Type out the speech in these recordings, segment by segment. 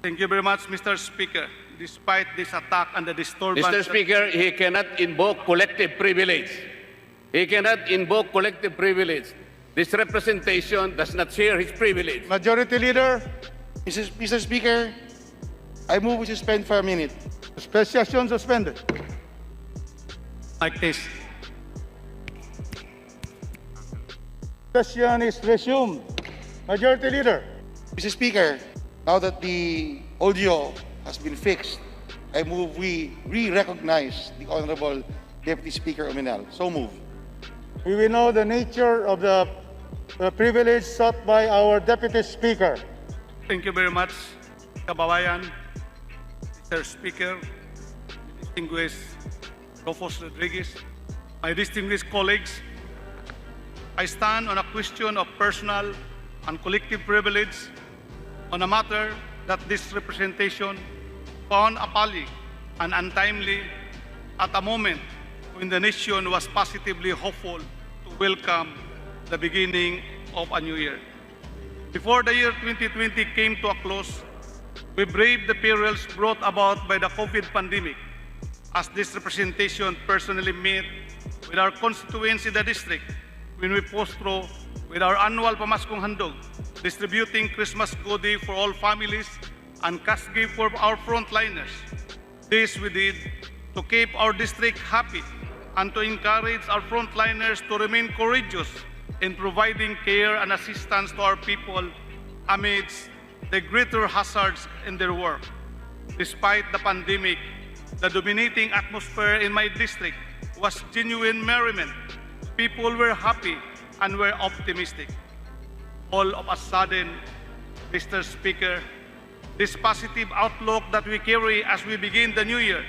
Thank you very much, Mr. Speaker. Despite this attack and the disturbance... Mr. Speaker, he cannot invoke collective privilege. He cannot invoke collective privilege. This representation does not share his privilege. Majority Leader, Mr. Speaker, I move we suspend for a minute. session suspended. like this. Session is resumed. Majority Leader. Mr. Speaker, now that the audio has been fixed, I move we re-recognize the Honorable Deputy Speaker OAMINAL. So move. We will know the nature of the privilege sought by our Deputy Speaker. Thank you very much, kababayan, Mr. Speaker, distinguished Rufus Rodriguez, my distinguished colleagues. I stand on a question of personal and collective privilege on a matter that this representation found appalling and untimely at a moment when the nation was positively hopeful to welcome the beginning of a new year. Before the year 2020 came to a close, we braved the perils brought about by the COVID pandemic, as this representation personally met with our constituents in the district when we pushed through with our annual Pamaskong Handog, distributing Christmas goodie for all families and cash gift for our frontliners. This we did to keep our district happy and to encourage our frontliners to remain courageous in providing care and assistance to our people amidst the greater hazards in their work. Despite the pandemic, the dominating atmosphere in my district was genuine merriment. People were happy and were optimistic. All of a sudden, Mr. Speaker, this positive outlook that we carry as we begin the new year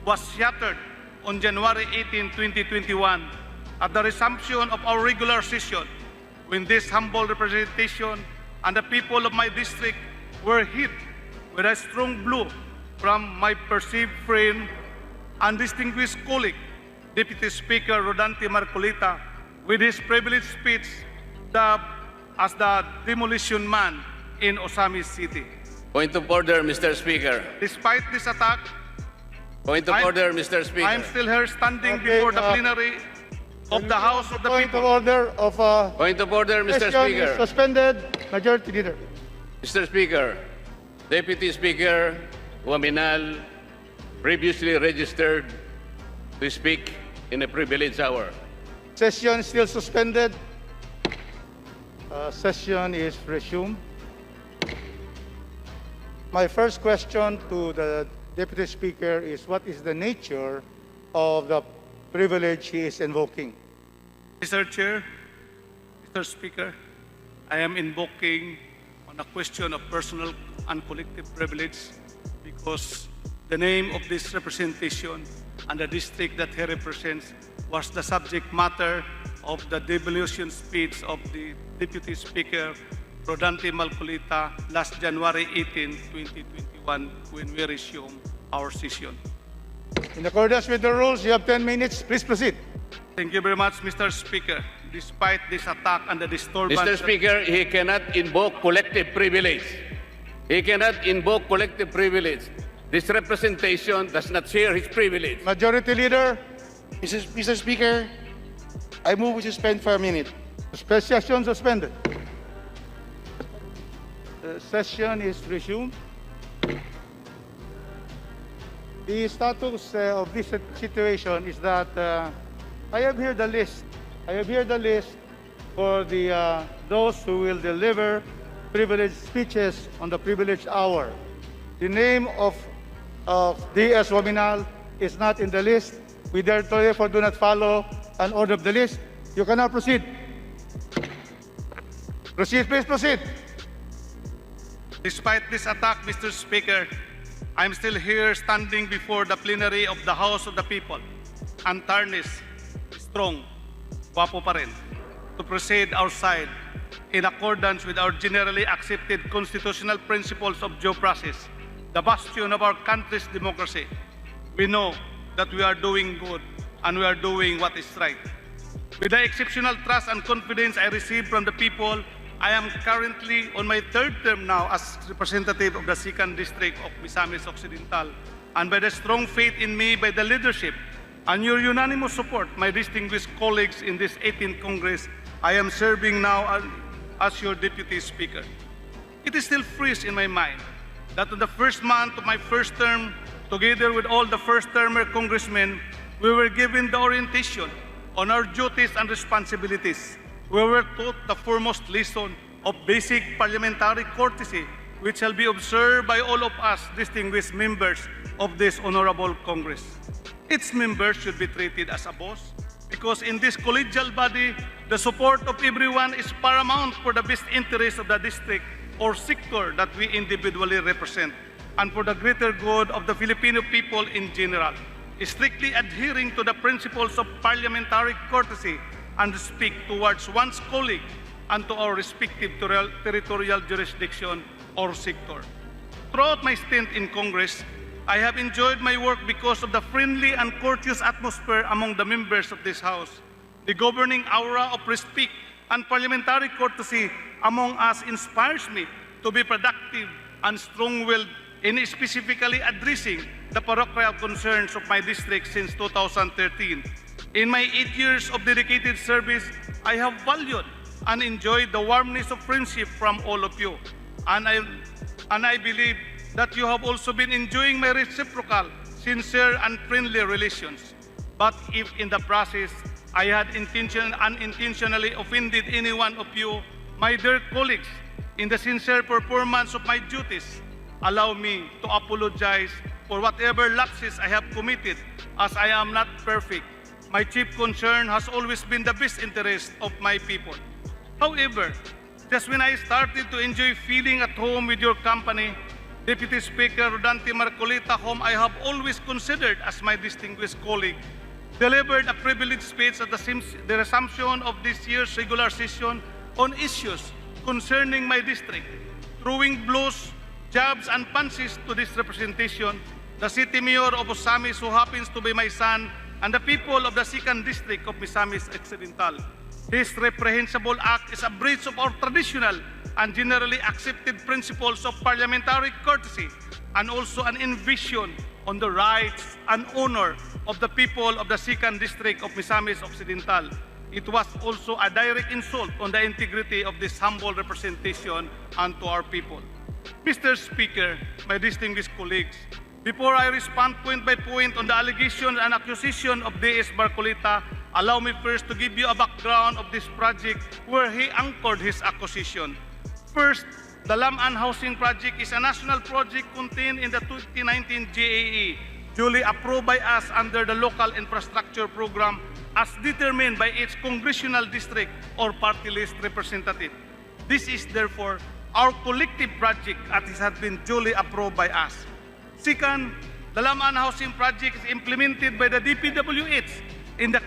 was shattered on January 18, 2021 at the resumption of our regular session, when this humble representation and the people of my district were hit with a strong blow from my perceived friend and distinguished colleague, Deputy Speaker Rodante Marcoleta, with his privileged speech dubbed as the demolition man in Osami City. Point of order, Mr. Speaker. Despite this attack, Point of order, Mr. Speaker. I am still here standing Okay, before the plenary of the House of the Point People. of order of Point of order, Mr. session is Speaker. suspended. Majority Leader. Mr. Speaker, Deputy Speaker OAMINAL previously registered to speak in a privileged hour. Session is still suspended. Session is resumed. My first question to the Deputy Speaker is, what is the nature of the privilege he is invoking? Mr. Chair, Mr. Speaker, I am invoking on a question of personal and collective privilege because the name of this representation and the district that he represents was the subject matter of the devolution speech of the Deputy Speaker Rodante Marcoleta last January 18, 2021, when we resumed our session. In accordance with the rules, you have 10 minutes. Please proceed. Thank you very much, Mr. Speaker. Despite this attack and the disturbance... Mr. Speaker, he cannot invoke collective privilege. He cannot invoke collective privilege. This representation does not share his privilege. Majority Leader, Mr. Speaker, I move we suspend for a minute. session suspended. The session is resumed. The status of this situation is that I have here the list. I have here the list for the those who will deliver privileged speeches on the privileged hour. The name of DS OAMINAL is not in the list. We therefore do not follow an order of the list. You can now proceed. Proceed, please proceed. Despite this attack, Mr. Speaker, I'm still here standing before the plenary of the House of the People, untarnished, strong, guwapo pa rin, to proceed our side in accordance with our generally accepted constitutional principles of due process, the bastion of our country's democracy. We know that we are doing good and we are doing what is right. With the exceptional trust and confidence I receive from the people, I am currently on my third term now as representative of the 2nd District of Misamis Occidental, and by the strong faith in me by the leadership and your unanimous support, my distinguished colleagues in this 18th Congress, I am serving now as your Deputy Speaker. It is still fresh in my mind that in the first month of my first term, together with all the first-termer congressmen, we were given the orientation on our duties and responsibilities. We were taught the foremost lesson of basic parliamentary courtesy, which shall be observed by all of us distinguished members of this honorable Congress. Its members should be treated as a boss, because in this collegial body, the support of everyone is paramount for the best interest of the district or sector that we individually represent, and for the greater good of the Filipino people in general, strictly adhering to the principles of parliamentary courtesy and respect towards one's colleague and to our respective territorial jurisdiction or sector. Throughout my stint in Congress, I have enjoyed my work because of the friendly and courteous atmosphere among the members of this House. The governing aura of respect and parliamentary courtesy among us inspires me to be productive and strong-willed in specifically addressing the parochial concerns of my district since 2013. In my 8 years of dedicated service, I have valued and enjoyed the warmness of friendship from all of you. And I believe that you have also been enjoying my reciprocal, sincere, and friendly relations. But if in the process I had unintentionally offended any one of you, my dear colleagues, in the sincere performance of my duties, allow me to apologize for whatever lapses I have committed, as I am not perfect. My chief concern has always been the best interest of my people. However, just when I started to enjoy feeling at home with your company, Deputy Speaker Rodante Marcoleta, whom I have always considered as my distinguished colleague, delivered a privileged speech at the resumption of this year's regular session on issues concerning my district, throwing blows, jabs, and punches to this representation, the City Mayor of Osamis, who happens to be my son, and the people of the 2nd District of Misamis Occidental. This reprehensible act is a breach of our traditional and generally accepted principles of parliamentary courtesy, and also an invasion on the rights and honor of the people of the 2nd District of Misamis Occidental. It was also a direct insult on the integrity of this humble representation and to our people. Mr. Speaker, my distinguished colleagues, before I respond point by point on the allegations and accusation of D.S. Marcoleta, allow me first to give you a background of this project where he anchored his accusation. First, the Laman Housing Project is a national project contained in the 2019 GAE, duly approved by us under the Local Infrastructure Program as determined by its congressional district or party list representative. This is therefore our collective project as it has been duly approved by us. Second, the Laman Housing Project is implemented by the DPWH in the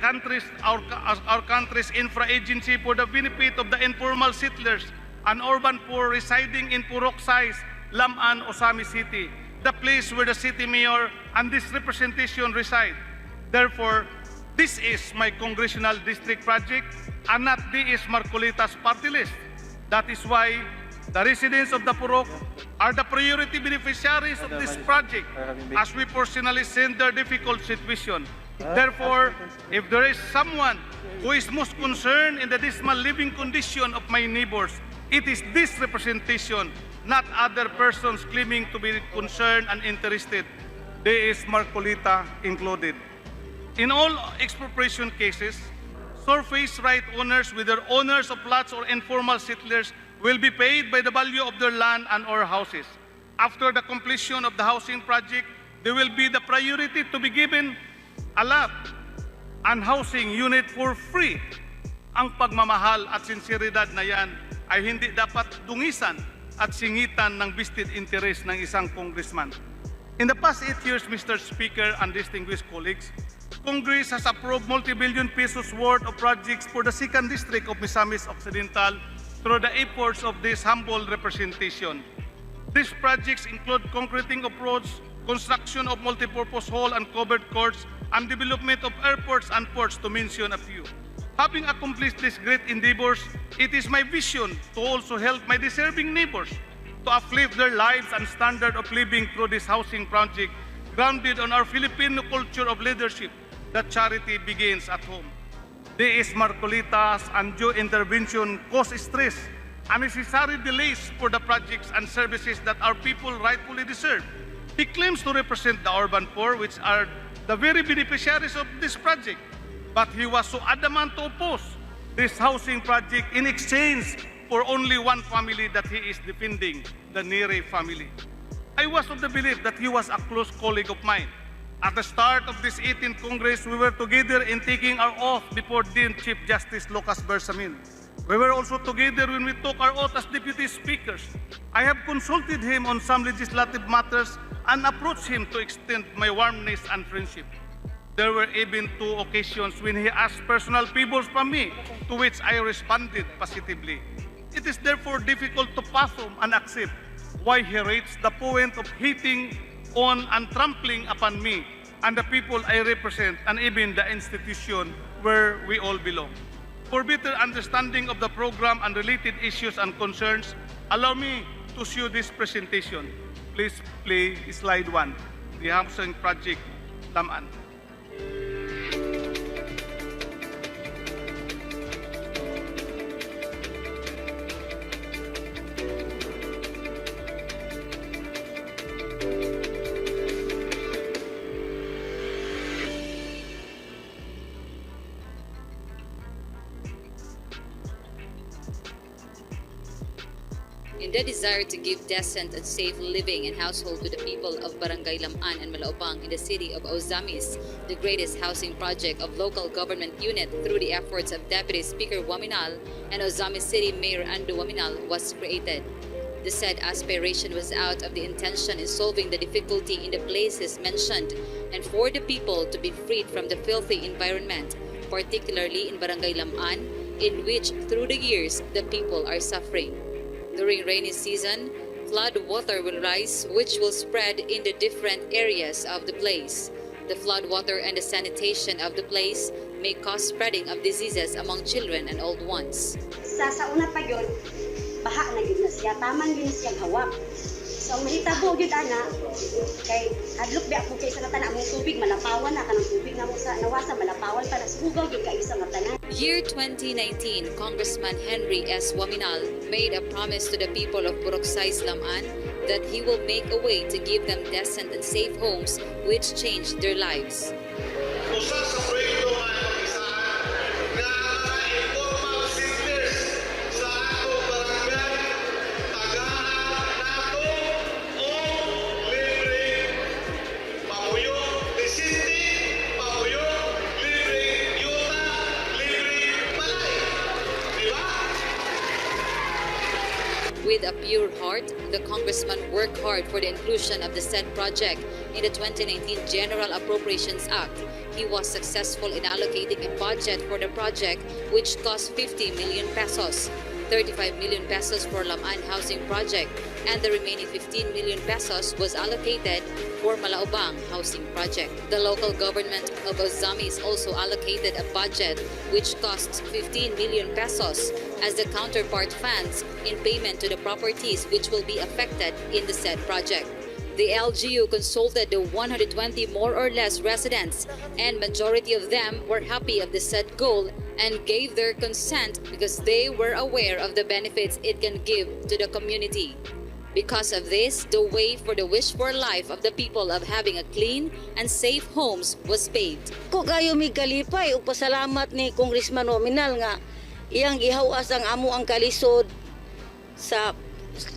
our country's infra agency for the benefit of the informal settlers and urban poor residing in Purok-size, Laman, Osamis City, the place where the city mayor and this representation reside. Therefore, this is my congressional district project and not D.S. Marcoleta's party list. That is why the residents of the Purok are the priority beneficiaries of this project, as we personally send their difficult situation. Therefore, if there is someone who is most concerned in the dismal living condition of my neighbors, it is this representation, not other persons claiming to be concerned and interested, D.S. Marcoleta included. In all expropriation cases, surface right owners, whether owners of lots or informal settlers, will be paid by the value of their land and or houses. After the completion of the housing project, there will be the priority to be given a lot and housing unit for free. Ang pagmamahal at sinseridad na yan ay hindi dapat dungisan at singitan ng vested interest ng isang congressman. In the past 8 years, Mr. Speaker and distinguished colleagues, Congress has approved multi-billion pesos worth of projects for the 2nd District of Misamis Occidental through the efforts of this humble representation. These projects include concreting of roads, construction of multipurpose hall and covered courts, and development of airports and ports, to mention a few. Having accomplished these great endeavors, it is my vision to also help my deserving neighbors to uplift their lives and standard of living through this housing project grounded on our Filipino culture of leadership that charity begins at home. D.S. Marcoleta's undue intervention caused stress, unnecessary delays for the projects and services that our people rightfully deserve. He claims to represent the urban poor, which are the very beneficiaries of this project. But he was so adamant to oppose this housing project in exchange for only one family that he is defending, the Nere family. I was of the belief that he was a close colleague of mine. At the start of this 18th Congress, we were together in taking our oath before then Chief Justice Lucas Bersamin. We were also together when we took our oath as deputy speakers. I have consulted him on some legislative matters and approached him to extend my warmness and friendship. There were even 2 occasions when he asked personal favors from me, to which I responded positively. It is therefore difficult to fathom and accept why he rates the point of hating on and trampling upon me and the people I represent and even the institution where we all belong. For better understanding of the program and related issues and concerns, allow me to show this presentation. Please play slide 1, the housing project, Laman. In the desire to give decent and safe living and household to the people of Barangay Laman and Malaobang in the city of Ozamis, the greatest housing project of local government unit through the efforts of Deputy Speaker Waminal and Ozamis City Mayor Ando Waminal was created. The said aspiration was out of the intention in solving the difficulty in the places mentioned and for the people to be freed from the filthy environment, particularly in Barangay Laman, in which through the years the people are suffering. During rainy season, flood water will rise which will spread in the different areas of the place. The flood water and the sanitation of the place may cause spreading of diseases among children and old ones. Sa una pa yun, baha na yun na siya, taman yun siya hawak. So, mahitabo yun ana, kay hadlok biya po kay sa katanan mong tubig, malapawan na kanang tubig na mo sa nawasa, malapawan para sugaw yun kayo sa katanan. Year 2019, Congressman Henry S. Waminal made a promise to the people of Puruksais Laman that he will make a way to give them decent and safe homes which changed their lives. Usa sa proyekto nga isahan nga informal centers sa ato barangay tagahan nato o libre pamuyo desinte pamuyo libre yuta libre balay, di ba? With a pure heart, the congressman worked hard for the inclusion of the said project in the 2019 General Appropriations Act. He was successful in allocating a budget for the project which cost 50 million pesos, 35 million pesos for Laman Housing Project, and the remaining 15 million pesos was allocated for Malaobang Housing Project. The local government of Ozamis also allocated a budget which costs 15 million pesos as the counterpart funds in payment to the properties which will be affected in the said project. The LGU consulted the 120 more or less residents, and majority of them were happy of the said goal and gave their consent because they were aware of the benefits it can give to the community. Because of this, the way for the wish for life of the people of having a clean and safe homes was paved. Ko kayo may kalipay ug pasalamat ni Congressman Waminal nga iyang gihawas ang amo ang kalisod sa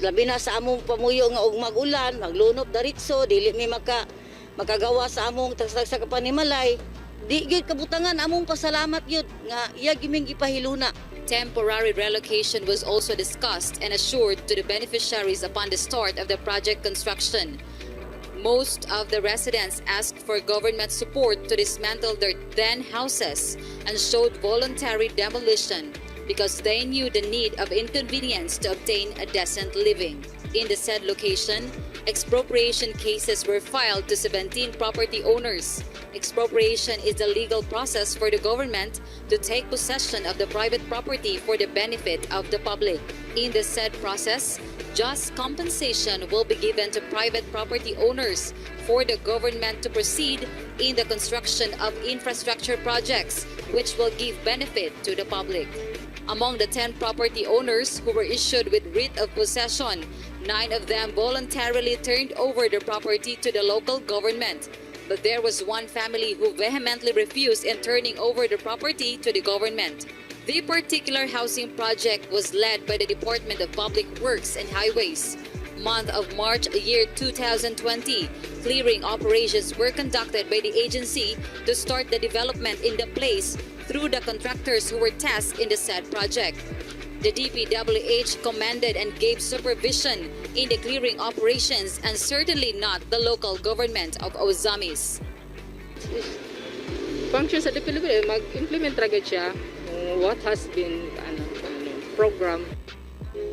labi na sa among pamuyo nga og magulan, maglunop daritso, dili mi makagawa sa among tagsag sa kapanimalay. Di gyud kabutangan among pasalamat yun nga iya giming gipahiluna. Temporary relocation was also discussed and assured to the beneficiaries upon the start of the project construction. Most of the residents asked for government support to dismantle their then houses and showed voluntary demolition because they knew the need of inconvenience to obtain a decent living. In the said location, Expropriation cases were filed to 17 property owners. Expropriation is the legal process for the government to take possession of the private property for the benefit of the public. In the said process, just compensation will be given to private property owners for the government to proceed in the construction of infrastructure projects, which will give benefit to the public. Among the 10 property owners who were issued with writ of possession, 9 of them voluntarily turned over the property to the local government. But there was one family who vehemently refused in turning over the property to the government. The particular housing project was led by the Department of Public Works and Highways. Month of March, year 2020, clearing operations were conducted by the agency to start the development in the place through the contractors who were tasked in the said project. The DPWH commanded and gave supervision in the clearing operations and certainly not the local government of Ozamis. Function sa Philippines, mag-implement agad siya what has been programmed.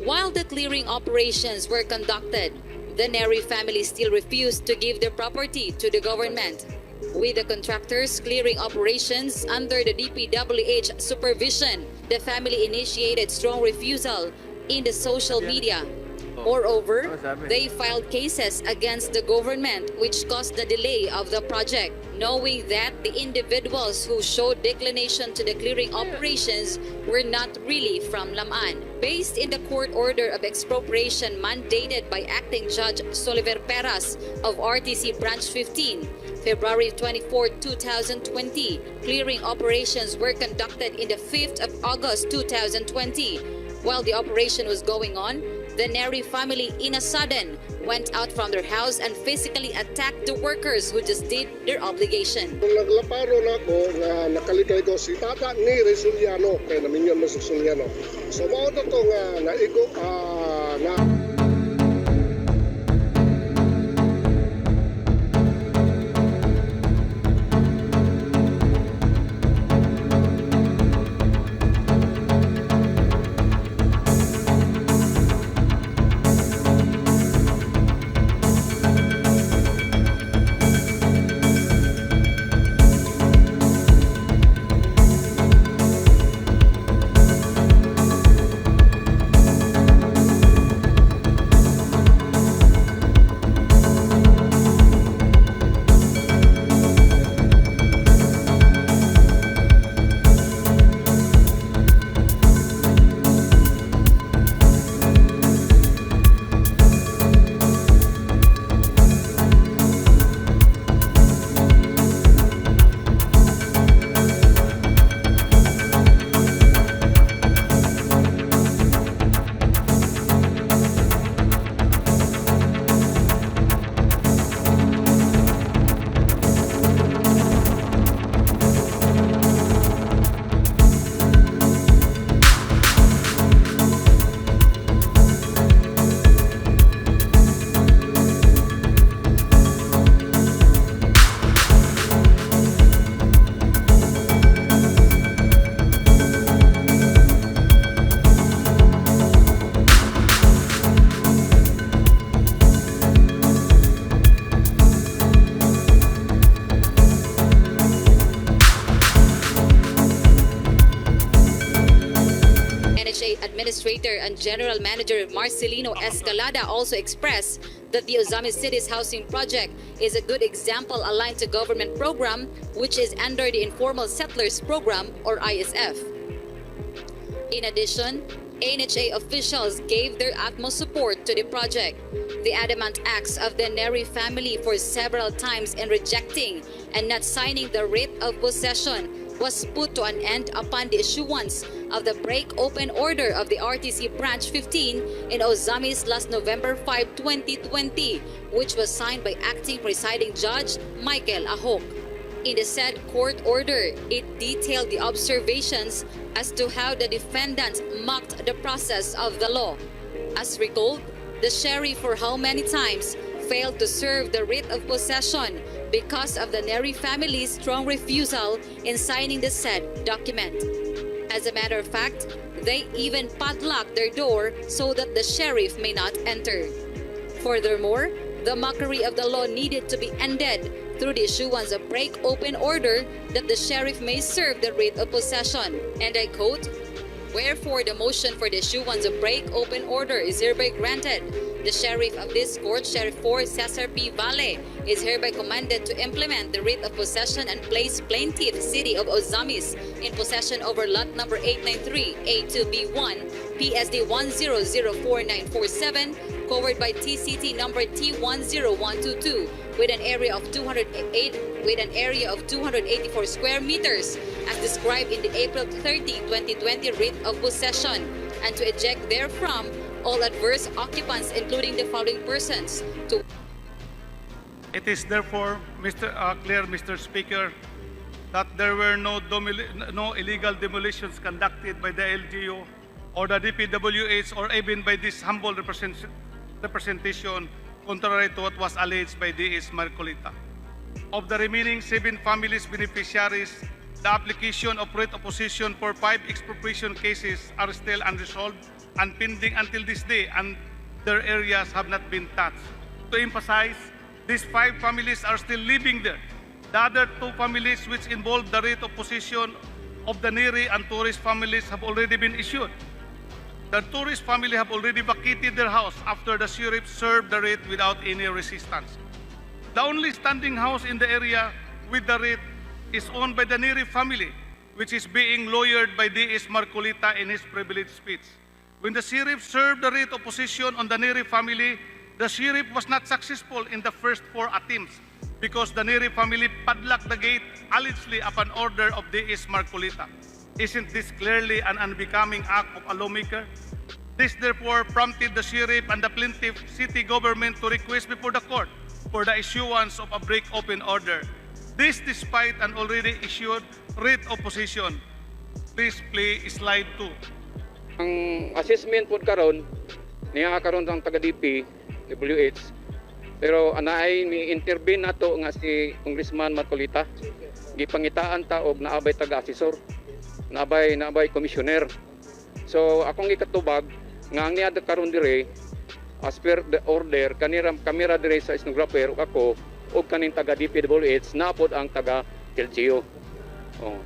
While the clearing operations were conducted, the Neri family still refused to give their property to the government. With the contractors clearing operations under the DPWH supervision, the family initiated strong refusal in the social media. Moreover, they filed cases against the government which caused the delay of the project, knowing that the individuals who showed declination to the clearing operations were not really from Laman. Based in the court order of expropriation mandated by Acting Judge Soliver Peras of RTC Branch 15, February 24, 2020, clearing operations were conducted in the 5th of August 2020. While the operation was going on, the Neri family in a sudden went out from their house and physically attacked the workers who just did their obligation. Kung naglaparo na ako, nga nakalikay ko si tata ni Resuliano, kaya naminyon mo si Resuliano. So mao na to nga naigo na Administrator and General Manager Marcelino Escalada also expressed that the Ozamis City's housing project is a good example aligned to government program, which is under the Informal Settlers Program or ISF. In addition, ANHA officials gave their utmost support to the project. The adamant acts of the Neri family for several times in rejecting and not signing the writ of possession was put to an end upon the issuance of the break-open order of the RTC Branch 15 in Ozamis last November 5, 2020, which was signed by Acting Presiding Judge Michael Ahok. In the said court order, it detailed the observations as to how the defendants mocked the process of the law. As recalled, the sheriff for how many times failed to serve the writ of possession because of the Neri family's strong refusal in signing the said document. As a matter of fact, they even padlocked their door so that the sheriff may not enter. Furthermore, the mockery of the law needed to be ended through the issuance of break-open order that the sheriff may serve the writ of possession. And I quote, "Wherefore the motion for the issuance of break-open order is hereby granted. The sheriff of this court, Sheriff 4 Cesar P. Valle, is hereby commanded to implement the writ of possession and place plaintiff City of Ozamis in possession over lot number 893 A2B1 PSD 1004947 covered by TCT number T10122 with an area of 284 square meters as described in the April 30, 2020 writ of possession, and to eject therefrom all adverse occupants, including the following persons. It is therefore clear, Mr. Speaker, that there were no illegal demolitions conducted by the LGU or the DPWH or even by this humble representation, contrary to what was alleged by DS Marcoleta. Of the remaining 7 families beneficiaries, the application of writ of possession for 5 expropriation cases are still unresolved and pending until this day, and their areas have not been touched. To emphasize, these 5 families are still living there. The other 2 families which involve the writ of possession of the Neri and tourist families have already been issued. The tourist family have already vacated their house after the sheriff served the writ without any resistance. The only standing house in the area with the writ is owned by the Neri family, which is being lawyered by DS Marcoleta in his privileged speech. When the sheriff served the writ of possession on the Neri family, the sheriff was not successful in the first 4 attempts because the Neri family padlocked the gate allegedly upon order of DS Marcoleta. Isn't this clearly an unbecoming act of a lawmaker? This therefore prompted the sheriff and the plaintiff city government to request before the court for the issuance of a break-open order. This despite an already issued writ of possession. Please play slide 2. Ang assessment po karon niya karon ang taga DP WH, pero anaay mi intervene nato nga si Congressman Marcoleta, gipangitaan ta og naabay taga assessor, naabay commissioner. So akong ikatubag nga ang niya karon dire as per the order kamera dire sa stenographer ug ako og kaning taga DPWH napod ang taga LGU. Oh.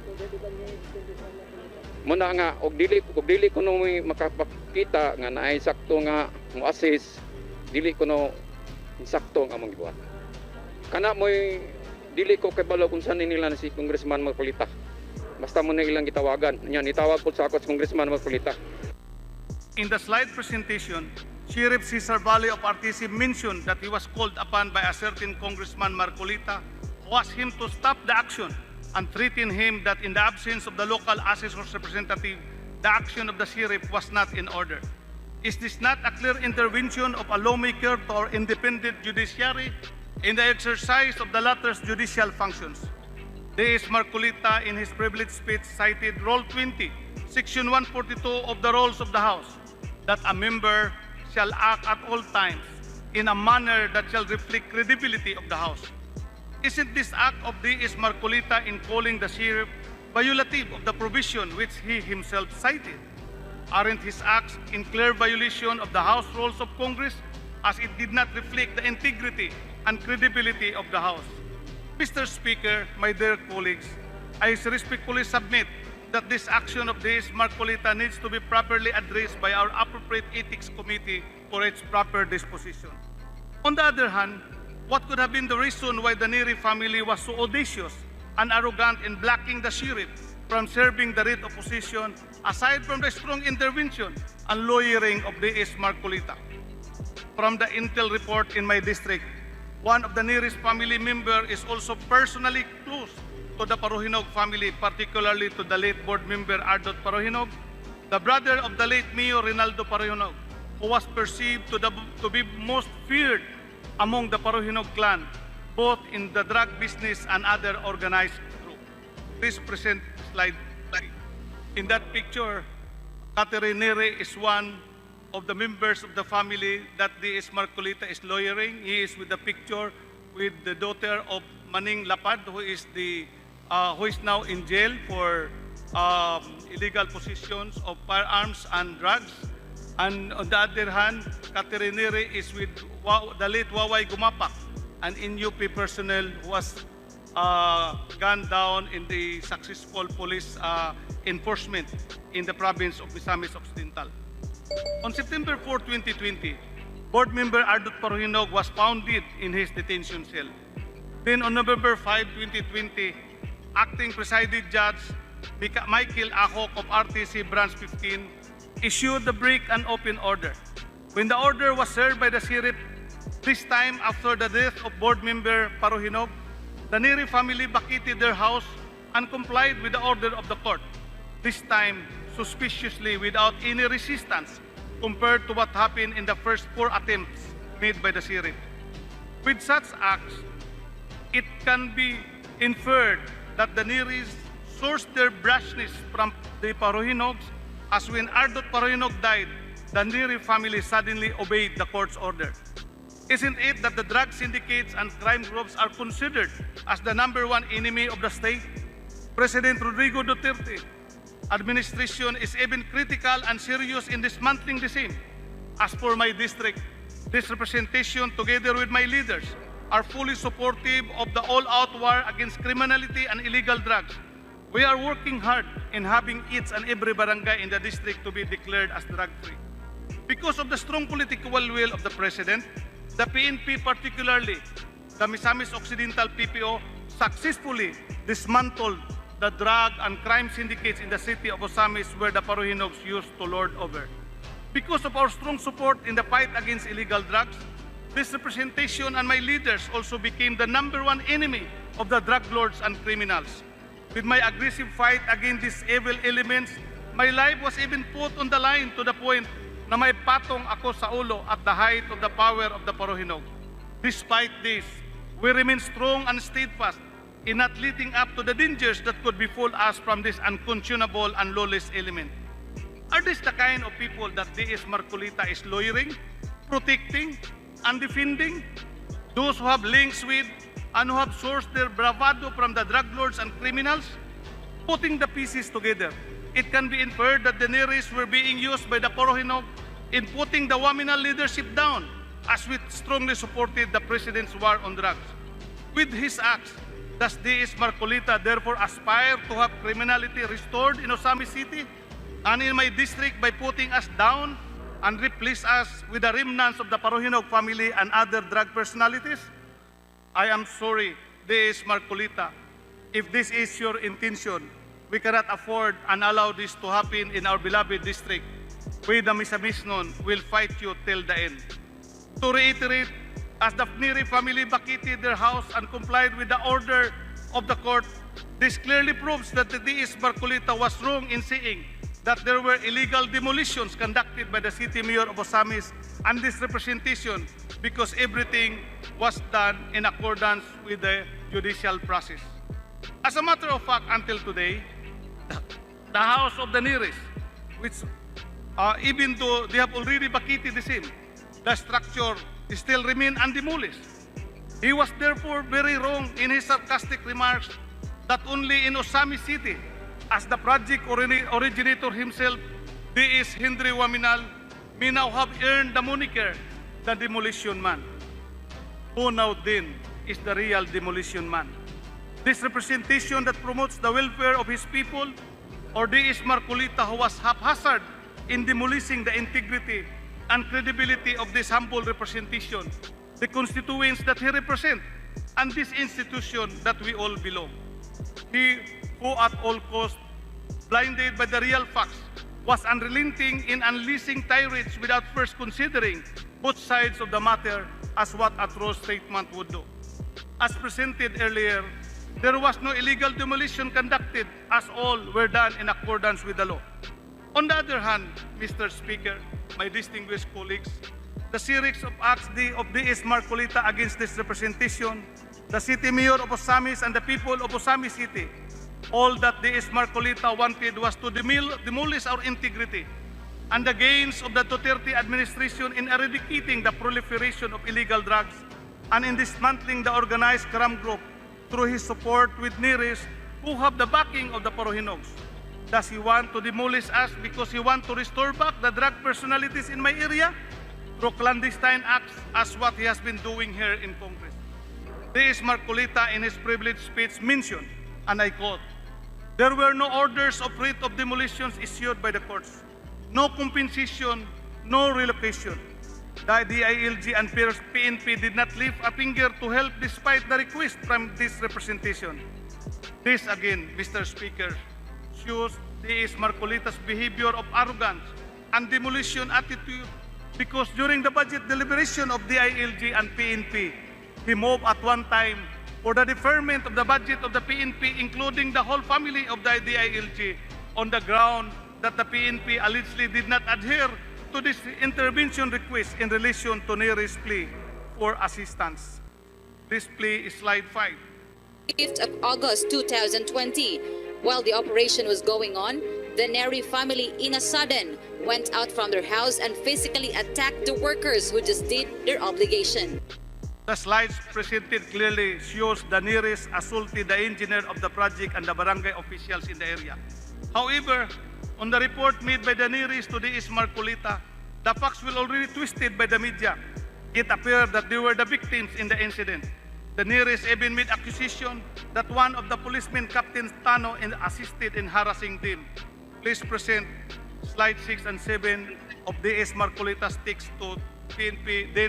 Muna nga og dili ko no makapakita nga naay sakto nga mo assist, dili ko no sakto nga among gibuhat. Kana moy dili ko kay balo kung saan nila na si Congressman Marcoleta. Basta mo na ilang gitawagan. Nya nitawag po sa ako si Congressman Marcoleta. In the slide presentation, Sheriff Cesar Valle of RTC mentioned that he was called upon by a certain Congressman Marcoleta who asked him to stop the action and threatened him that in the absence of the local assessor's representative, the action of the sheriff was not in order. Is this not a clear intervention of a lawmaker to our independent judiciary in the exercise of the latter's judicial functions? DS Marcoleta in his privileged speech cited Rule 20, Section 142 of the Rules of the House, that a member shall act at all times in a manner that shall reflect credibility of the House. Isn't this act of DS Marcoleta in calling the sheriff violative of the provision which he himself cited? Aren't his acts in clear violation of the House rules of Congress as it did not reflect the integrity and credibility of the House? Mr. Speaker, my dear colleagues, I respectfully submit that this action of DS Marcoleta needs to be properly addressed by our appropriate ethics committee for its proper disposition. On the other hand, what could have been the reason why the Neri family was so audacious and arrogant in blocking the sheriff from serving the writ of possession, aside from the strong intervention and lawyering of DS Marcoleta? From the intel report in my district, one of the Neri's family member is also personally close to the Parohinog family, particularly to the late board member Ardot Parohinog, the brother of the late Mayor Rinaldo Parohinog, who was perceived to be most feared among the Parohinog clan, both in the drug business and other organized groups. Please present slide 3. In that picture, Catherine Neri is one of the members of the family that DS Marcoleta is lawyering. He is with the picture with the daughter of Maning Lapad, who is now in jail for illegal possessions of firearms and drugs. And on the other hand, Catherine Neri is with the late Waway Gumapak, an NUP personnel who was gunned down in the successful police enforcement in the province of Misamis Occidental. On September 4, 2020, board member Ardot Paruhinog was found dead in his detention cell. Then on November 5, 2020, acting presiding judge Michael Ahok of RTC Branch 15 issued the break and open order. When the order was served by the sheriff, this time after the death of board member Paruhinog, the Neri family vacated their house and complied with the order of the court, this time suspiciously without any resistance compared to what happened in the first 4 attempts made by the sheriff. With such acts, it can be inferred that the Neris sourced their brashness from the Paruhinogs, as when Ardot Paruhinog died, the Neri family suddenly obeyed the court's order. Isn't it that the drug syndicates and crime groups are considered as the #1 enemy of the state? President Rodrigo Duterte administration is even critical and serious in dismantling the same. As for my district, this representation together with my leaders are fully supportive of the all-out war against criminality and illegal drugs. We are working hard in having each and every barangay in the district to be declared as drug-free. Because of the strong political will of the President, the PNP, particularly the Misamis Occidental PPO, successfully dismantled the drug and crime syndicates in the city of Osamis where the Paruhinogs used to lord over. Because of our strong support in the fight against illegal drugs, this representation and my leaders also became the #1 enemy of the drug lords and criminals. With my aggressive fight against these evil elements, my life was even put on the line to the point na may patong ako sa ulo at the height of the power of the Paruhinog. Despite this, we remain strong and steadfast in not letting up to the dangers that could befall us from this unconscionable and lawless element. Are these the kind of people that DS Marcoleta is lawyering, protecting, and defending? Those who have links with and who have sourced their bravado from the drug lords and criminals? Putting the pieces together, it can be inferred that the Neris were being used by the Paruhinog in putting the OAMINAL leadership down, as we strongly supported the President's war on drugs. With his acts, does DS Marcoleta therefore aspire to have criminality restored in Osamis City and in my district by putting us down and replace us with the remnants of the Paruhinog family and other drug personalities? I am sorry, DS Marcoleta. If this is your intention, we cannot afford and allow this to happen in our beloved district. We, the Misamisnon, will fight you till the end. To reiterate, as the Neri family vacated their house and complied with the order of the court, this clearly proves that the DS Marcoleta was wrong in saying that there were illegal demolitions conducted by the city mayor of Osamis and this representation, because everything was done in accordance with the judicial process. As a matter of fact, until today, the house of the Neris, which even though they have already vacated the same, the structure still remain undemolished. He was therefore very wrong in his sarcastic remarks that only in Osamis City, as the project originator himself, D.S. Henry Waminal, may now have earned the moniker, the Demolition Man. Who now then is the real demolition man? This representation that promotes the welfare of his people, or D.S. Marcoleta, who was haphazard in demolishing the integrity and credibility of this humble representation, the constituents that he represents, and this institution that we all belong. He who at all costs, blinded by the real facts, was unrelenting in unleashing tirades without first considering both sides of the matter, as what a true statement would do. As presented earlier, there was no illegal demolition conducted, as all were done in accordance with the law. On the other hand, Mr. Speaker, my distinguished colleagues, the series of acts of D.S. Marcoleta against this representation, the city mayor of Osamis and the people of Osamis City, all that D.S. Marcoleta wanted was to demolish our integrity and the gains of the Duterte administration in eradicating the proliferation of illegal drugs and in dismantling the organized crime group through his support with Neris, who have the backing of the Paruhinogs. Does he want to demolish us because he want to restore back the drug personalities in my area through clandestine acts as what he has been doing here in Congress? This Marcoleta in his privileged speech mentioned, and I quote, "There were no orders of writ of demolitions issued by the courts, no compensation, no relocation. The DILG and PNP did not lift a finger to help despite the request from this representation." This again, Mr. Speaker, shows this Marcoleta's behavior of arrogance and demolition attitude, because during the budget deliberation of DILG and PNP, he moved at one time for the deferment of the budget of the PNP, including the whole family of the DILG, on the ground that the PNP allegedly did not adhere to this intervention request in relation to Neri's plea for assistance. This plea is slide 5. 5th of August 2020, while the operation was going on, the Neri family in a sudden went out from their house and physically attacked the workers who just did their obligation. The slides presented clearly shows the Neris assaulted the engineer of the project and the barangay officials in the area. However, on the report made by the Neris to the Marcoleta, the facts were already twisted by the media. It appeared that they were the victims in the incident. The Neris even made accusation that one of the policemen, Captain Tano, assisted in harassing them. Please present slide 6 and 7 of the Marcoleta's text to then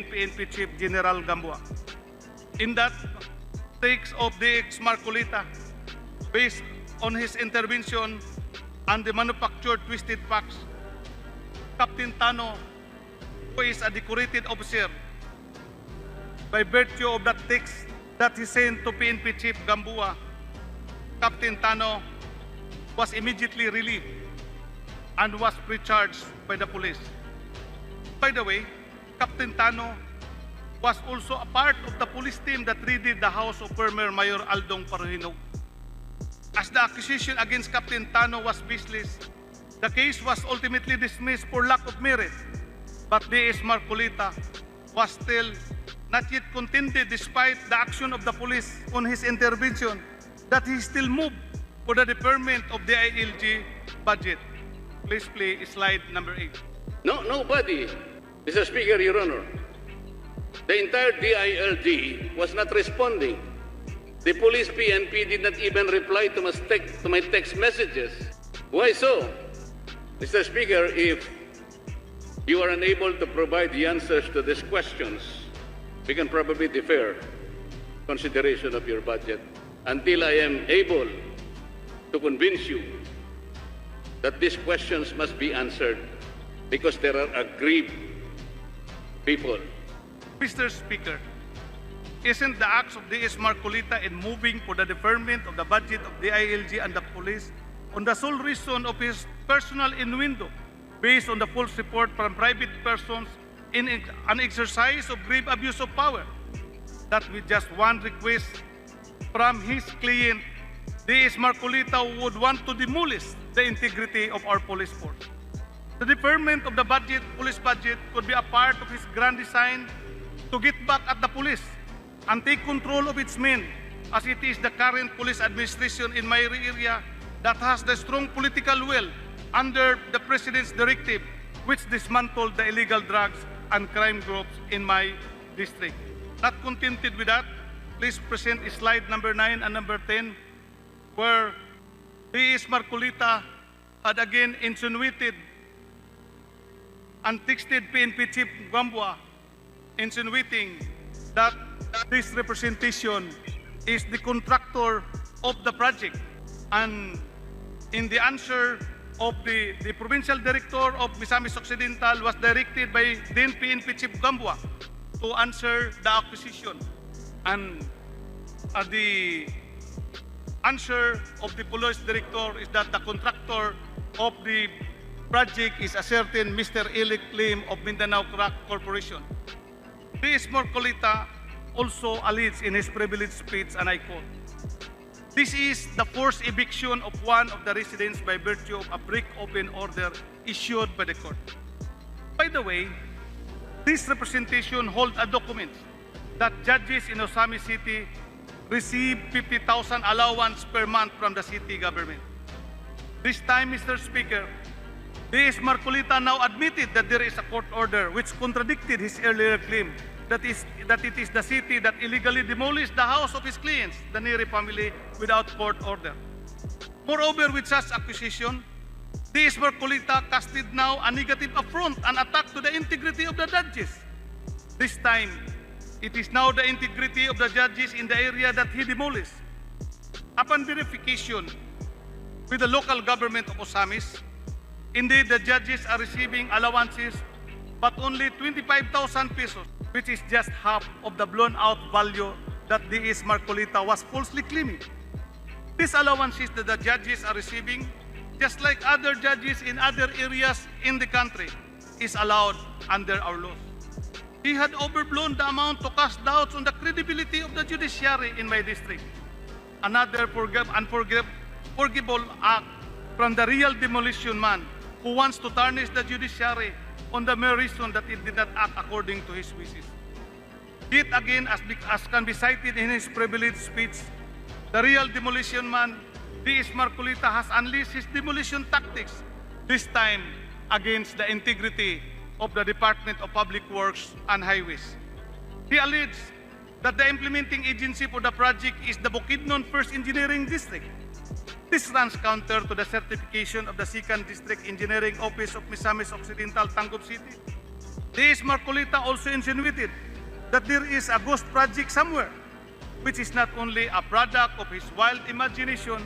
PNP Chief General Gamboa. In that text of the Marcoleta, based on his intervention and the manufactured twisted facts, Captain Tano, who is a decorated officer, by virtue of that text that he sent to PNP Chief Gamboa, Captain Tano was immediately relieved and was pre-charged by the police. By the way, Captain Tano was also a part of the police team that raided the house of former Mayor Aldong Paruhinog. As the accusation against Captain Tano was baseless, the case was ultimately dismissed for lack of merit. But D.S. Marcoleta was still not yet contented, despite the action of the police on his intervention, that he still moved for the deferment of the ILG budget. Please play slide number 8. Nobody, Mr. Speaker, Your Honor. The entire DILG was not responding. The police PNP did not even reply to my text messages. Why so? Mr. Speaker, if you are unable to provide the answers to these questions, we can probably defer consideration of your budget until I am able to convince you that these questions must be answered, because there are aggrieved people. Mr. Speaker, isn't the acts of D.S. Marcoleta in moving for the deferment of the budget of the ILG and the police on the sole reason of his personal innuendo, based on the false report from private persons in an exercise of grave abuse of power, that with just one request from his client, D.S. Marcoleta would want to demolish the integrity of our police force? The deferment of the police budget could be a part of his grand design to get back at the police and take control of its men, as it is the current police administration in my area that has the strong political will under the President's directive, which dismantled the illegal drugs and crime groups in my district. Not contented with that, please present slide number 9 and number 10, where D.S. Marcoleta had again insinuated and texted PNP Chief Gamboa, insinuating that this representation is the contractor of the project. And in the answer of the provincial director of Misamis Occidental was directed by then PNP Chief Gamboa to answer the accusation. And the answer of the police director is that the contractor of the project is a certain Mr. Elik Lim of Mindanao Crack Corporation. D.S. Marcoleta also alleged in his privileged speech, and I quote, "This is the forced eviction of one of the residents by virtue of a break-open order issued by the court." By the way, this representation holds a document that judges in Osami City receive 50,000 allowance per month from the city government. This time, Mr. Speaker, D.S. Marcoleta now admitted that there is a court order which contradicted his earlier claim that it is the city that illegally demolished the house of his clients, the Neri family, without court order. Moreover, with such accusation, D.S. Marcoleta casted now a negative affront and attack to the integrity of the judges. This time, it is now the integrity of the judges in the area that he demolished. Upon verification with the local government of Osamis, indeed the judges are receiving allowances but only 25,000 pesos, which is just half of the blown out value that D.S. Marcoleta was falsely claiming. These allowances that the judges are receiving, just like other judges in other areas in the country, is allowed under our laws. He had overblown the amount to cast doubts on the credibility of the judiciary in my district. Another unforgivable act from the real demolition man who wants to tarnish the judiciary on the mere reason that it did not act according to his wishes. Yet again, as can be cited in his privileged speech, the real demolition man, D.S. Marcoleta, has unleashed his demolition tactics, this time against the integrity of the Department of Public Works and Highways. He alleged that the implementing agency for the project is the Bukidnon First Engineering District. This runs counter to the certification of the 2nd District Engineering Office of Misamis Occidental, Tangub City. D.S. Marcoleta also insinuated that there is a ghost project somewhere, which is not only a product of his wild imagination,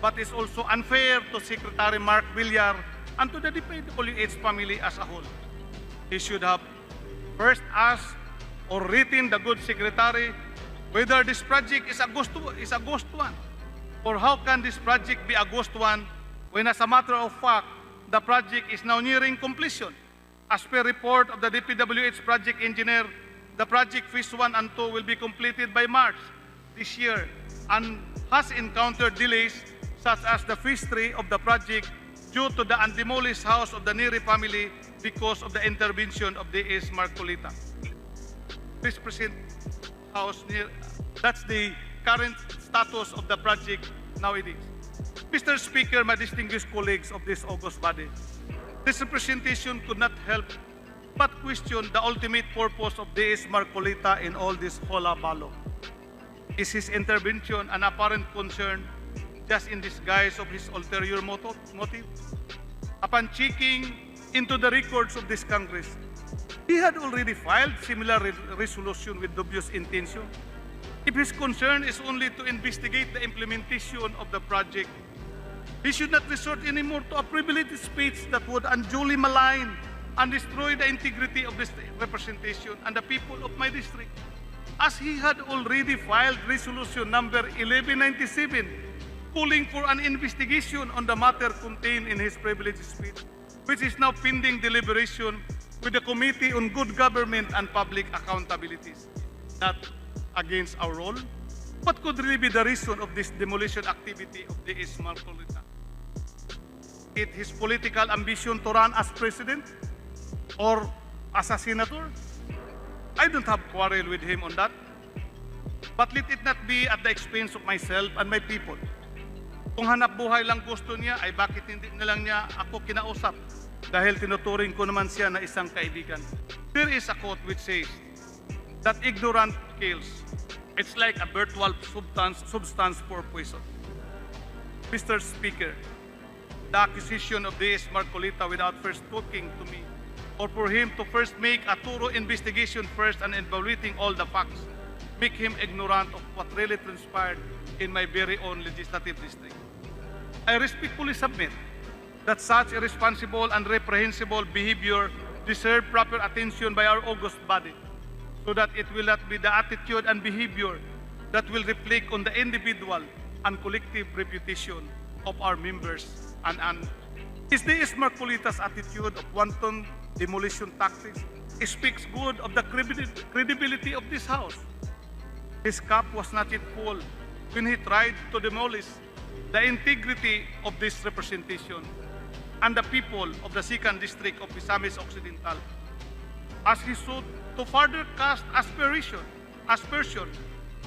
but is also unfair to Secretary Mark Villar and to the DPWH family as a whole. He should have first asked or written the good secretary whether this project is a ghost one, or how can this project be a ghost one when, as a matter of fact, the project is now nearing completion. As per report of the DPWH project engineer, the project phase 1 and 2 will be completed by March this year and has encountered delays such as the phase 3 of the project due to the undemolished house of the Neri family because of the intervention of D.S. Marcoleta. This present house, that's the current status of the project nowadays. Mr. Speaker, my distinguished colleagues of this august body, this representation could not help but question the ultimate purpose of D.S. Marcoleta in all this hola-balo. Is his intervention an apparent concern just in disguise of his ulterior motive? Upon checking into the records of this Congress, he had already filed similar resolution with dubious intention. If his concern is only to investigate the implementation of the project, he should not resort anymore to a privileged speech that would unduly malign and destroy the integrity of this representation and the people of my district, as he had already filed resolution number 1197, calling for an investigation on the matter contained in his privileged speech, which is now pending deliberation with the Committee on Good Government and Public Accountabilities. Not against our role, what could really be the reason of this demolition activity of D.S. Marcoleta? Is his political ambition to run as president or as a senator? I don't have quarrel with him on that. But let it not be at the expense of myself and my people. Kung hanap buhay lang gusto niya, ay bakit hindi na lang niya ako kinausap? Dahil tinuturing ko naman siya na isang kaibigan. There is a quote which says that ignorant kills. It's like a virtual substance for poison. Mr. Speaker, the accusation of D.S. Marcoleta without first talking to me, or for him to first make a thorough investigation first and evaluating all the facts, make him ignorant of what really transpired in my very own legislative district. I respectfully submit that such irresponsible and reprehensible behavior deserve proper attention by our august body, so that it will not be the attitude and behavior that will reflect on the individual and collective reputation of our members. And is D.S. Marcoleta's attitude of wanton demolition tactics speaks good of the credibility of this house. His cup was not yet full when he tried to demolish the integrity of this representation and the people of the 2nd District of Misamis Occidental, as he sought to further cast aspersion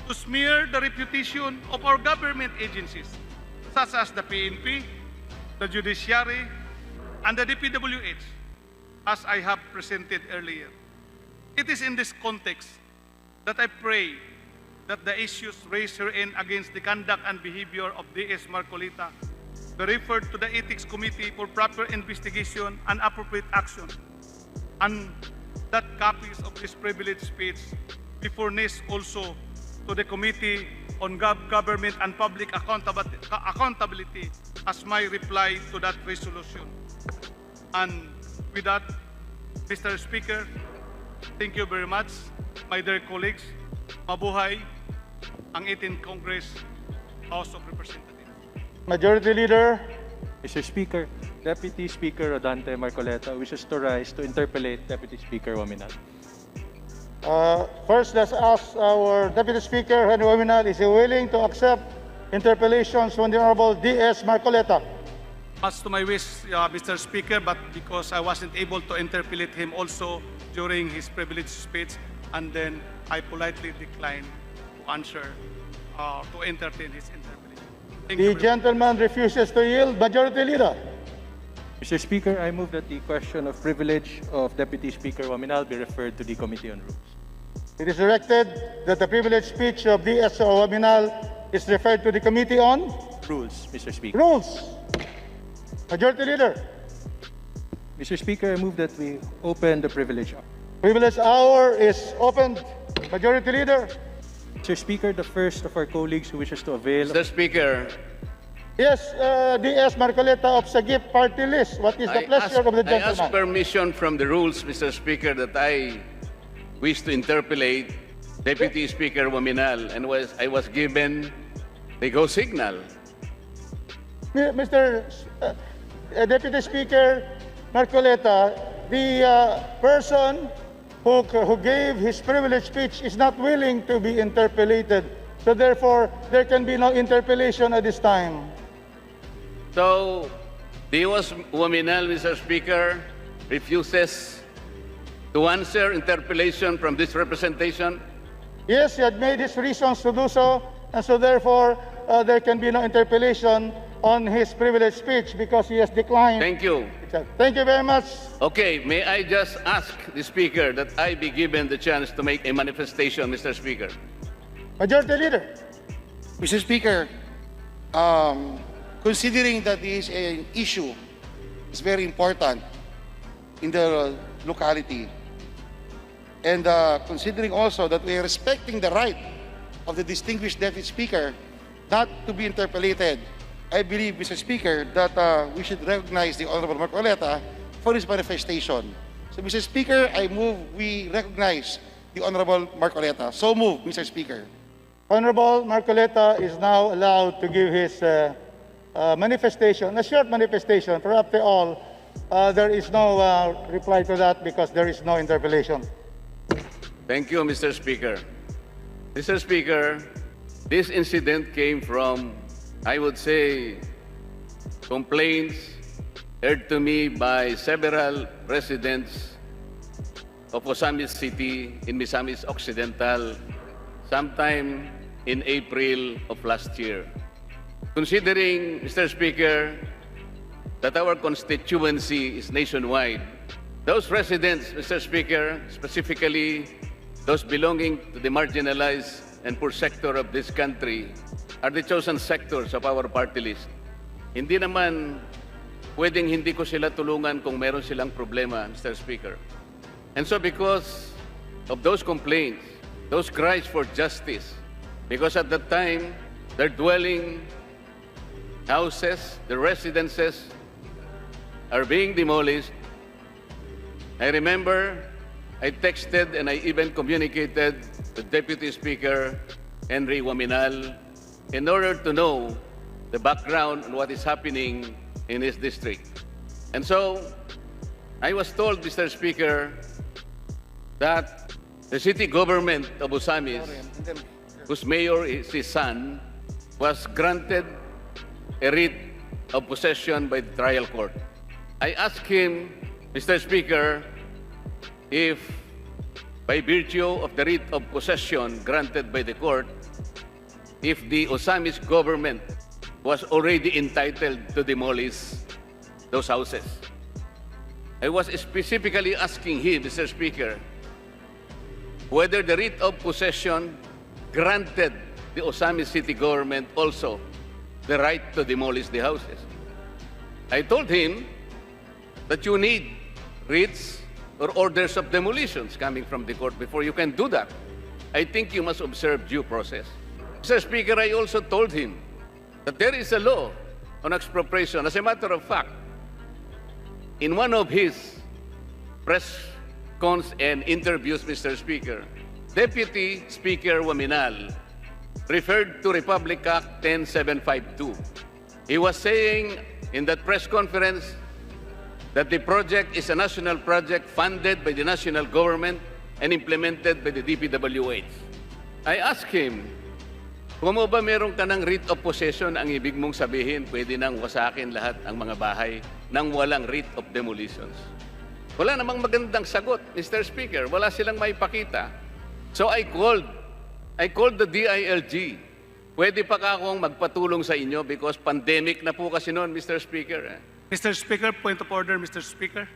to smear the reputation of our government agencies, such as the PNP, the judiciary, and the DPWH, as I have presented earlier. It is in this context that I pray that the issues raised herein against the conduct and behavior of DS Marcoleta be referred to the Ethics Committee for proper investigation and appropriate action, and that copies of this privileged speech be furnished also to the Committee on Government and Public Accountability as my reply to that resolution. And with that, Mr. Speaker, thank you very much, my dear colleagues. Mabuhay ang 18th Congress House of Representatives. Majority Leader. Mr. Speaker, Deputy Speaker Rodante Marcoleta wishes to rise to interpellate Deputy Speaker OAMINAL. First, let's ask our Deputy Speaker, Henry OAMINAL, is he willing to accept interpellations from the Honorable D.S. Marcoleta? Much to my wish, Mr. Speaker, but because I wasn't able to interpellate him also during his privileged speech, and then I politely declined to answer, to entertain his interpellation. Thank you The gentleman refuses to yield. Majority Leader. Mr. Speaker, I move that the question of privilege of Deputy Speaker OAMINAL be referred to the Committee on Rules. It is directed that the privileged speech of D.S. OAMINAL is referred to the Committee on Rules, Mr. Speaker. Rules. Majority Leader. Mr. Speaker, I move that we open the privilege hour. Privilege hour is opened. Majority Leader. Mr. Speaker, the first of our colleagues who wishes to avail... Mr. Speaker, Yes, D.S. Marcoleta of Sagip Party List. What is the pleasure of the I ask gentleman? permission from the rules, Mr. Speaker, that I wish to interpellate Deputy Speaker OAMINAL, and I was given the go signal. Mr. Deputy Speaker Marcoleta, the person who gave his privileged speech is not willing to be interpellated. So therefore, there can be no interpellation at this time. So, D.S. OAMINAL, Mr. Speaker, refuses to answer interpellation from this representation. Yes, he had made his reasons to do so, and so therefore, there can be no interpellation on his privileged speech because he has declined. Thank you. Thank you very much. Okay, may I just ask the Speaker that I be given the chance to make a manifestation, Mr. Speaker? Majority Leader. Mr. Speaker, considering that this is an issue is very important in the locality, and considering also that we are respecting the right of the distinguished Deputy Speaker not to be interpellated, I believe, Mr. Speaker, that we should recognize the Honorable Marcoleta for his manifestation. So, Mr. Speaker, I move we recognize the Honorable Marcoleta. So move, Mr. Speaker. Honorable Marcoleta is now allowed to give his manifestation, a short manifestation. For after all, there is no reply to that because there is no interpellation. Thank you, Mr. Speaker. Mr. Speaker, this incident came from, I would say, complaints heard to me by several residents of Osamis City in Misamis Occidental sometime in April of last year. Considering, Mr. Speaker, that our constituency is nationwide, those residents, Mr. Speaker, specifically those belonging to the marginalized and poor sector of this country, are the chosen sectors of our party list. Hindi naman pwedeng hindi ko sila tulungan kung meron silang problema, Mr. Speaker. And so because of those complaints, those cries for justice, because at that time, their dwelling houses, the residences are being demolished, I remember I texted and I even communicated to Deputy Speaker Henry OAMINAL in order to know the background on what is happening in his district. And so, I was told, Mr. Speaker, that the city government of Osamis, whose mayor is his son, was granted a writ of possession by the trial court. I asked him, Mr. Speaker, if by virtue of the writ of possession granted by the court, if the Osamis government was already entitled to demolish those houses. I was specifically asking him, Mr. Speaker, whether the writ of possession granted the Osamis City government also the right to demolish the houses. I told him that you need writs or orders of demolitions coming from the court before you can do that. I think you must observe due process. Mr. Speaker, I also told him that there is a law on expropriation. As a matter of fact, in one of his press cons and interviews, Mr. Speaker, Deputy Speaker Waminal referred to Republic Act 10752. He was saying in that press conference that the project is a national project funded by the national government and implemented by the DPWH. I asked him, kung mo ba meron ka ng writ of possession, ang ibig mong sabihin, pwede nang wasakin lahat ang mga bahay nang walang writ of demolitions. Wala namang magandang sagot, Mr. Speaker. Wala silang maipakita. So I called the DILG. Pwede pa ka akong magpatulong sa inyo because pandemic na po kasi noon, Mr. Speaker. Mr. Speaker, point of order, Mr. Speaker.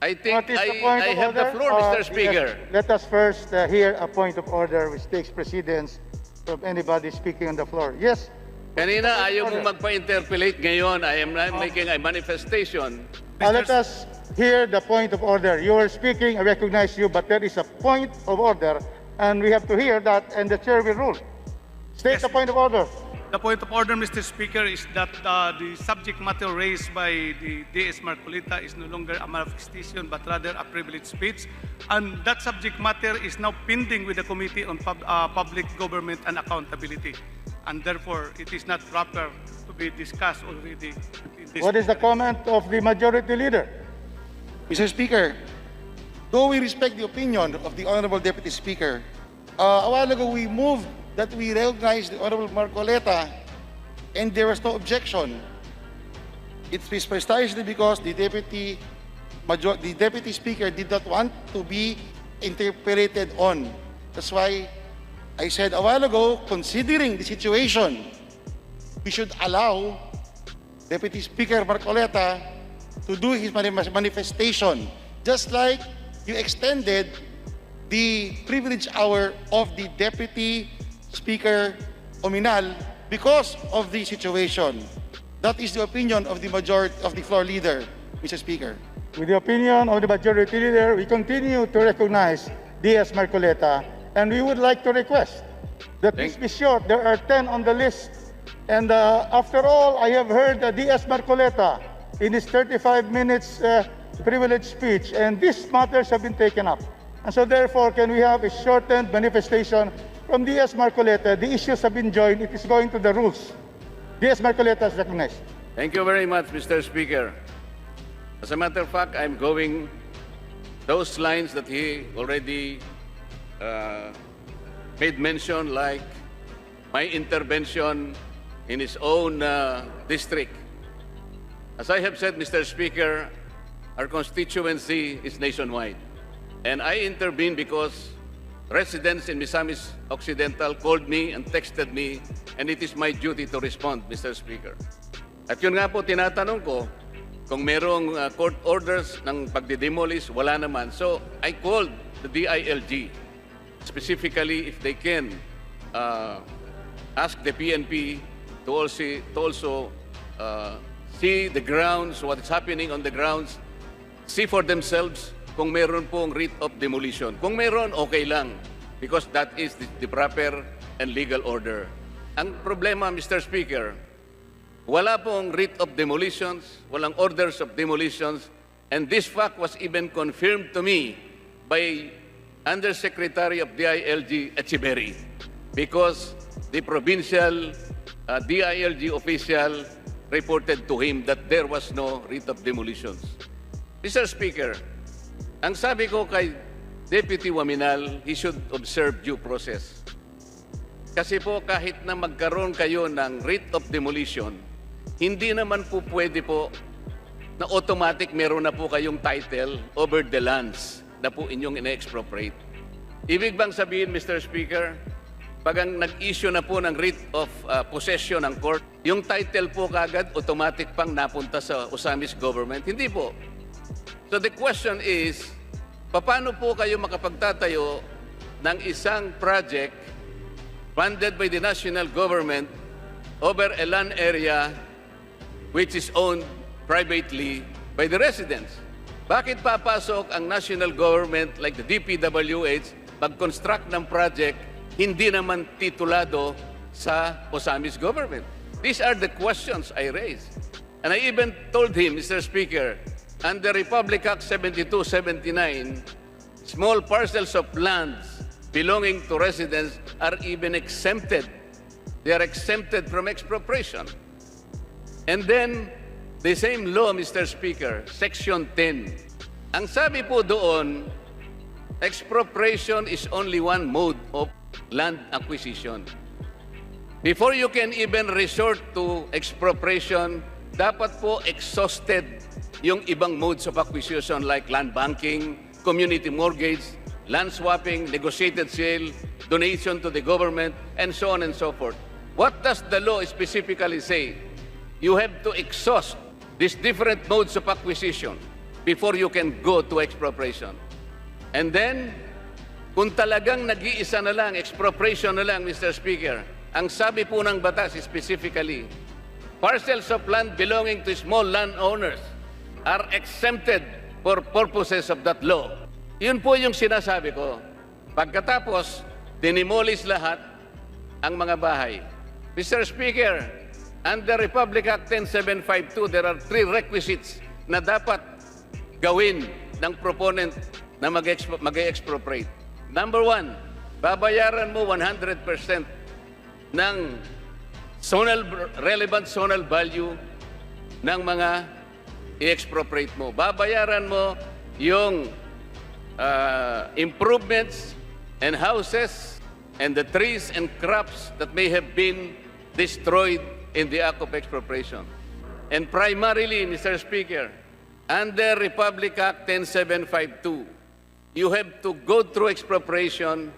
I think What is the point I of have the order? floor, Mr. Speaker. Let us first hear a point of order which takes precedence from anybody speaking on the floor. Yes? Kanina, ayaw mong magpa-interpellate. Ngayon, I am making a manifestation. Let us hear the point of order. You are speaking, I recognize you, but there is a point of order, and we have to hear that, and the chair will rule. State Yes. the point of order. The point of order, Mr. Speaker, is that the subject matter raised by the DS Marcoleta is no longer a manifestation but rather a privileged speech. And that subject matter is now pending with the Committee on Public Government and Accountability. And therefore, it is not proper to be discussed already. What is the comment of the majority leader? Mr. Speaker, though we respect the opinion of the Honorable Deputy Speaker, a while ago we moved that we recognize the Honorable Marcoleta and there was no objection. It's precisely because the Deputy Speaker did not want to be interpolated on. That's why I said a while ago, considering the situation, we should allow Deputy Speaker Marcoleta to do his manifestation, just like you extended the privilege hour of the Deputy Speaker Ominal because of the situation. That is the opinion of the majority of the floor leader, Mr. Speaker. With the opinion of the majority leader, we continue to recognize DS Marcoleta, and we would like to request that this be short. There are 10 on the list, and after all, I have heard DS Marcoleta in his 35 minutes privilege speech, and these matters have been taken up. And so therefore, can we have a shortened manifestation from DS Marcoleta? The issues have been joined. It is going to the rules. DS Marcoleta is recognized. Thank you very much, Mr. Speaker. As a matter of fact, I'm going those lines that he already made mention, like my intervention in his own district. As I have said, Mr. Speaker, our constituency is nationwide. And I intervened because residents in Misamis Occidental called me and texted me, and it is my duty to respond, Mr. Speaker. At yun nga po, tinatanong ko, kung merong court orders ng pagdidemolish, wala naman. So, I called the DILG, specifically if they can ask the PNP to also see the grounds, what is happening on the grounds, see for themselves kung meron pong writ of demolition. Kung meron, okay lang, because that is the proper and legal order. Ang problema, Mr. Speaker, wala pong writ of demolitions, walang orders of demolitions, and this fact was even confirmed to me by Undersecretary of DILG Echeverry, because the provincial DILG official reported to him that there was no writ of demolitions. Mr. Speaker, ang sabi ko kay Deputy Waminal, he should observe due process. Kasi po kahit na magkaroon kayo ng writ of demolition, hindi naman po pwede po na automatic meron na po kayong title over the lands na po inyong ina-expropriate. Ibig bang sabihin, Mr. Speaker, pag ang nag-issue na po ng writ of possession ng court, yung title po kagad automatic pang napunta sa Osamis government. Hindi po. So the question is, paano po kayo makapagtatayo ng isang project funded by the national government over a land area which is owned privately by the residents? Bakit papasok ang national government like the DPWH mag-construct ng project hindi naman titulado sa Osamis government? These are the questions I raised. And I even told him, Mr. Speaker, under Republic Act 7279, small parcels of lands belonging to residents are even exempted. They are exempted from expropriation. And then, the same law, Mr. Speaker, Section 10. Ang sabi po doon, expropriation is only one mode of land acquisition. Before you can even resort to expropriation, dapat po exhausted yung ibang modes of acquisition like land banking, community mortgage, land swapping, negotiated sale, donation to the government, and so on and so forth. What does the law specifically say? You have to exhaust these different modes of acquisition before you can go to expropriation. And then, kung talagang nag-iisa na lang, expropriation na lang, Mr. Speaker, ang sabi po ng batas specifically, parcels of land belonging to small landowners are exempted for purposes of that law. Yun po yung sinasabi ko. Pagkatapos, dinimolish lahat ang mga bahay. Mr. Speaker, under Republic Act 10752, there are 3 requisites na dapat gawin ng proponent na mag-expropriate. Number 1, babayaran mo 100% ng relevant zonal value ng mga i-expropriate mo. Babayaran mo yung improvements and houses and the trees and crops that may have been destroyed in the act of expropriation. And primarily, Mr. Speaker, under Republic Act 10752, you have to go through expropriation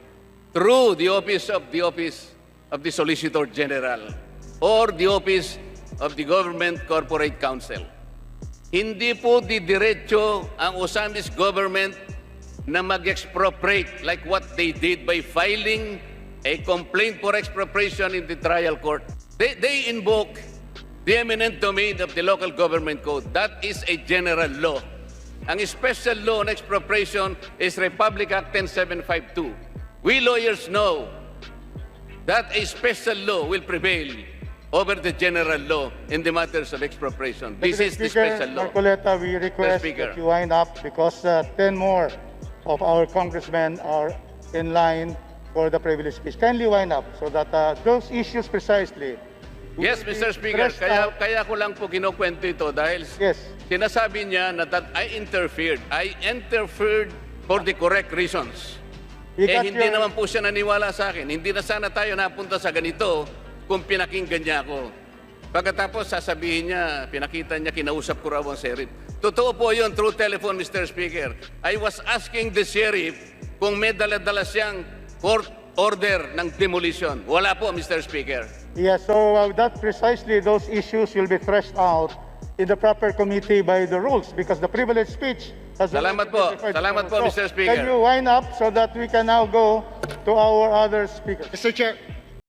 through the office of the Solicitor General or the office of the Government Corporate Council. Hindi po didiretso ang Osamis government na mag-expropriate like what they did by filing a complaint for expropriation in the trial court. They invoke the eminent domain of the local government code. That is a general law. Ang special law on expropriation is Republic Act 10752. We lawyers know that a special law will prevail over the general law in the matters of expropriation. This is the special law. Marcoleta, we request that you wind up because 10 more of our congressmen are in line for the privilege speech. Kindly wind up so that those issues precisely. Yes, Mr. Speaker, kaya ko lang po kinukwento ito dahil sinasabi niya na that I interfered. I interfered for the correct reasons. Hindi naman po siya naniwala sa akin. Hindi na sana tayo napunta sa ganito kung pinakinggan niya ako. Pagkatapos sasabihin niya, pinakita niya, kinausap ko raw ang sheriff. Totoo po yun, through telephone, Mr. Speaker. I was asking the sheriff kung may dala-dala siyang court order ng demolition. Wala po, Mr. Speaker. Yes, so that precisely those issues will be threshed out in the proper committee by the rules because the privilege speech has... Salamat po. Salamat po, Mr. Speaker. Can you wind up so that we can now go to our other speakers? Mr. Chair,